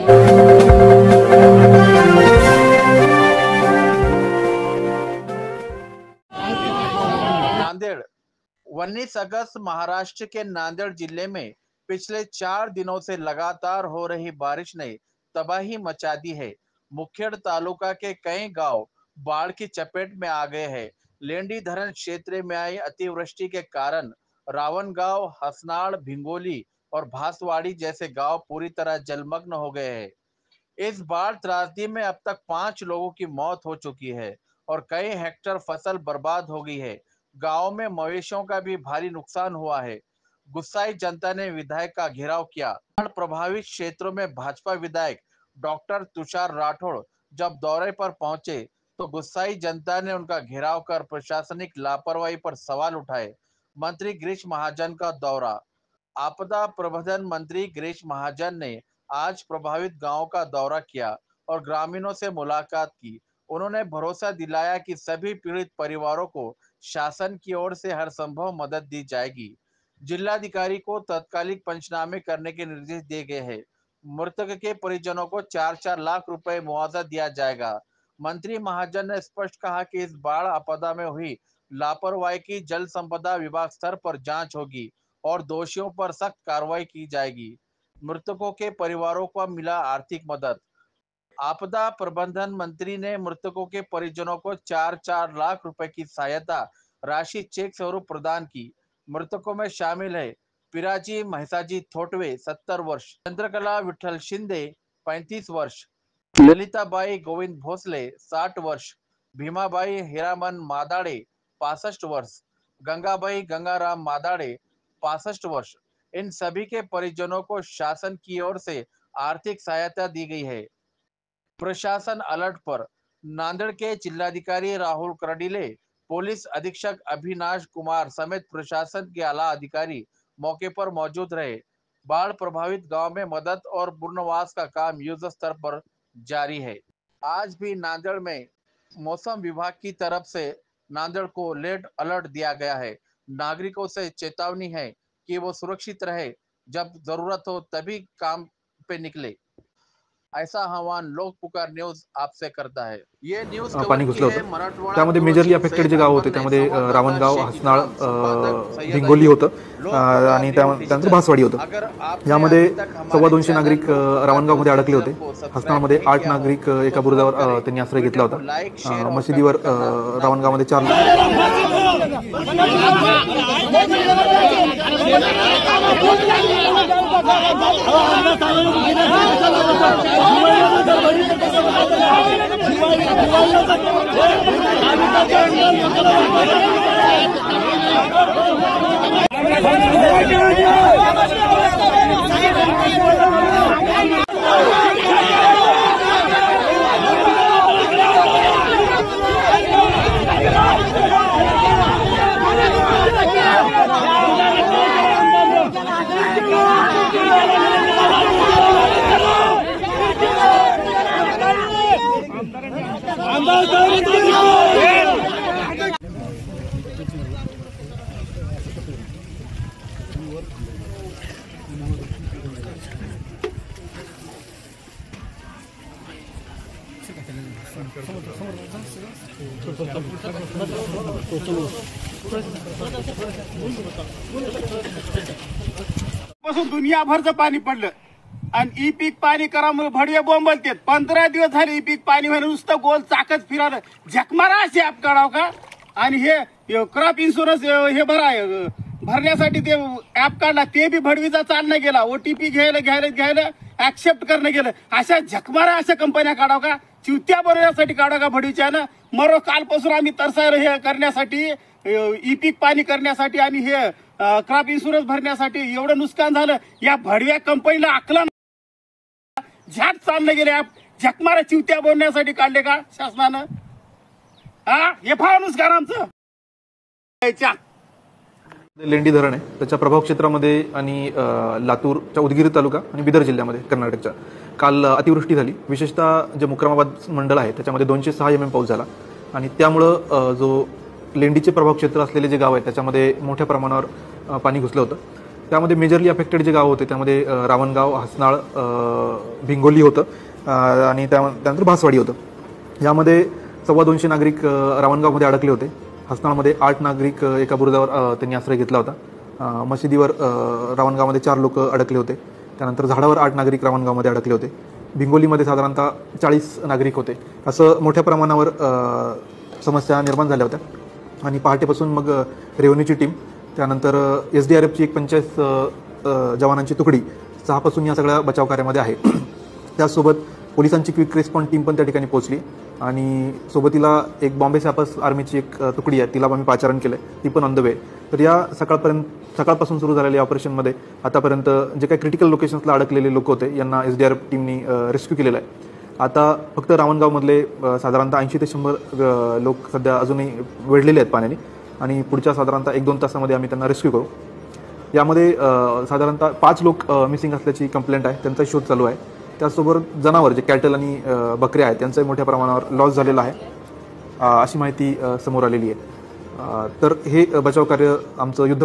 नांदेड़ 19 अगस्त महाराष्ट्र के नांदेड़ जिले में पिछले 4 दिनों से लगातार हो रही बारिश ने तबाही मचा दी है। मुखेड़ तालुका के कई गांव बाढ़ की चपेट में आ गए हैं। लेंडी धरण क्षेत्र में आई अतिवृष्टि के कारण रावणगांव, हसनाड़, भिंगोली और भासवाड़ी जैसे गांव पूरी तरह जलमग्न हो गए हैं। इस बाढ़ त्रासदी में अब तक 5 लोगों की मौत हो चुकी है और कई हेक्टेयर फसल बर्बाद हो गई है। गांव में मवेशियों का भी भारी नुकसान हुआ है। गुस्साई जनता ने विधायक का घेराव किया। बाढ़ प्रभावित क्षेत्रों में भाजपा विधायक डॉक्टर तुषार राठौड़ जब दौरे पर पहुंचे तो गुस्साई जनता ने उनका घेराव कर प्रशासनिक लापरवाही पर सवाल उठाए। मंत्री गिरीश महाजन का दौरा। आपदा प्रबंधन मंत्री गिरीश महाजन ने आज प्रभावित गांव का दौरा किया और ग्रामीणों से मुलाकात की। उन्होंने भरोसा दिलाया कि सभी पीड़ित परिवारों को शासन की ओर से हर संभव मदद दी जाएगी। जिलाधिकारी को तत्कालिक पंचनामे करने के निर्देश दिए गए हैं। मृतक के परिजनों को 4-4 लाख रुपए मुआवजा दिया जाएगा। मंत्री महाजन ने स्पष्ट कहा कि इस बाढ़ आपदा में हुई लापरवाही की जल संपदा विभाग स्तर पर जांच होगी और दोषियों पर सख्त कार्रवाई की जाएगी। मृतकों के परिवारों को मिला आर्थिक मदद। आपदा प्रबंधन मंत्री ने मृतकों के परिजनों को 4-4 लाख रुपए की सहायता राशि चेक स्वरूप प्रदान की। मृतकों में शामिल है पिराजी महसाजी थोटवे 70 वर्ष, चंद्रकला विठल शिंदे 35 वर्ष, ललिताबाई गोविंद भोसले 60 वर्ष, भीमाबाई हीरामन मादाड़े 65 वर्ष, गंगाबाई गंगाराम मादाड़े 65 वर्ष। इन सभी के परिजनों को शासन की ओर से आर्थिक सहायता दी गई है। प्रशासन अलर्ट पर। नांदेड़ के जिलाधिकारी राहुल करडिले, पुलिस अधीक्षक अभिनाश कुमार समेत प्रशासन के आला अधिकारी मौके पर मौजूद रहे। बाढ़ प्रभावित गांव में मदद और पुनर्वास का काम युद्ध स्तर पर जारी है। आज भी नांदेड़ में मौसम विभाग की तरफ से नांदेड़ को रेड अलर्ट दिया गया है। नागरिकों से चेतावनी है कि वो सुरक्षित रहे, जब जरूरत हो तभी काम पे निकले। ऐसा आव्हान लोक पुकार न्यूज आपसे करता है। ये न्यूज पाणी घुसलं होतं। त्यामध्ये मेजरली अफेक्टेड जे गाव होते त्यामध्ये रावणगाव, हसनाळ, भिंगोली होतं आणि त्यानंतर भासवाडी होतं। यामध्ये 225 नागरिक रावणगावमध्ये अडकले होते। हसनाळमध्ये 8 नागरिक एका बुरुजावर त्यांनी आश्रय घेतला होता। मशिदीवर रावणगावमध्ये 4 पासून दुनियाभरचं पाणी पडलं आणि ई पीक पाणी करामुळे भडवे बोंबलतेत। 15 दिवस झाले ई पीक पाणी व्हायला नुसतं गोल चाकच फिरायला झकमारा असे ऍप काढाव का। आणि हे क्रॉप इन्शुरन्स हे भरण्यासाठी ते ऍप काढला, ते बी भडवीचा चालना गेला। ओटीपी घ्यायला ऍक्सेप्ट करणं गेलं। अशा झकमारा अशा कंपन्या काढाव का, चिवत्या बनवण्यासाठी काढाव का भडवीच्या ना। मरो कालपासून आम्ही तरसायला हे करण्यासाठी, ई पीक पाणी करण्यासाठी आणि हे क्रॉप इन्शुरन्स भरण्यासाठी एवढं नुकसान झालं। या भडव्या कंपनीला आकलन झट चालले गेले, झकमारा चिवत्या बनवण्यासाठी काढले का शासनानं। हे फार नुकसान आमचं। लेंडी धरण आहे, त्याच्या प्रभाव क्षेत्रामध्ये आणि लातूरच्या उदगीर तालुका आणि बिदर जिल्ह्यामध्ये कर्नाटकच्या काल अतिवृष्टी झाली। विशेषतः जे मुक्रमाबाद मंडळ आहे त्याच्यामध्ये 206 mm पाऊस झाला आणि त्यामुळे जो लेंडीचे प्रभाव क्षेत्र असलेले जे गाव आहे त्याच्यामध्ये मोठ्या प्रमाणावर पाणी घुसलं होतं। त्यामध्ये मेजरली अफेक्टेड जे गाव होते त्यामध्ये रावणगाव, हसनाळ, भिंगोली होतं आणि त्यानंतर भासवाडी होतं. यामध्ये 250 नागरिक रावणगावमध्ये अडकले होते. हसनाळमध्ये 8 नागरिक एका बुरुजावर त्यांनी आश्रय घेतला होता. मशिदीवर रावणगावमध्ये 4 लोक अडकले होते. त्यानंतर झाडावर 8 नागरिक रावणगावमध्ये अडकले होते. भिंगोलीमध्ये साधारणतः 40 नागरिक होते. असं मोठ्या प्रमाणावर समस्या निर्माण झाल्या होत्या आणि पहाटेपासून मग रेव्हन्यूची टीम, त्यानंतर SDRFची एक 45 जवानांची तुकडी 6 पासून या सगळ्या बचाव कार्यामध्ये आहे. त्याचसोबत पोलिसांची क्विक रिस्पॉन्स टीम पण त्या ठिकाणी पोहोचली आणि सोबतीला एक बॉम्बे सॅपर्स आर्मीची एक तुकडी आहे, तिला आम्ही पाचारण केलं, ती पण ऑन द वे. तर या सकाळपासून सुरू झालेल्या ऑपरेशनमध्ये आतापर्यंत जे काही क्रिटिकल लोकेशन्सला अडकलेले लोक होते यांना SDRF टीमनी रेस्क्यू केलेलं आहे. आता फक्त रावणगावमधले साधारणतः 80 ते 100 लोक सध्या अजूनही वेढलेले आहेत पाण्याने आणि पुढच्या साधारणतः 1-2 तासामध्ये आम्ही त्यांना रेस्क्यू करू. यामध्ये साधारणतः 5 लोक मिसिंग असल्याची कंप्लेंट आहे, त्यांचा शोध चालू आहे. त्याचसोबत जनावर जे कॅटल आणि बकऱ्या आहेत त्यांचाही मोठ्या प्रमाणावर लॉस झालेला आहे अशी माहिती समोर आलेली आहे. तर हे बचाव कार्य आमचं युद्ध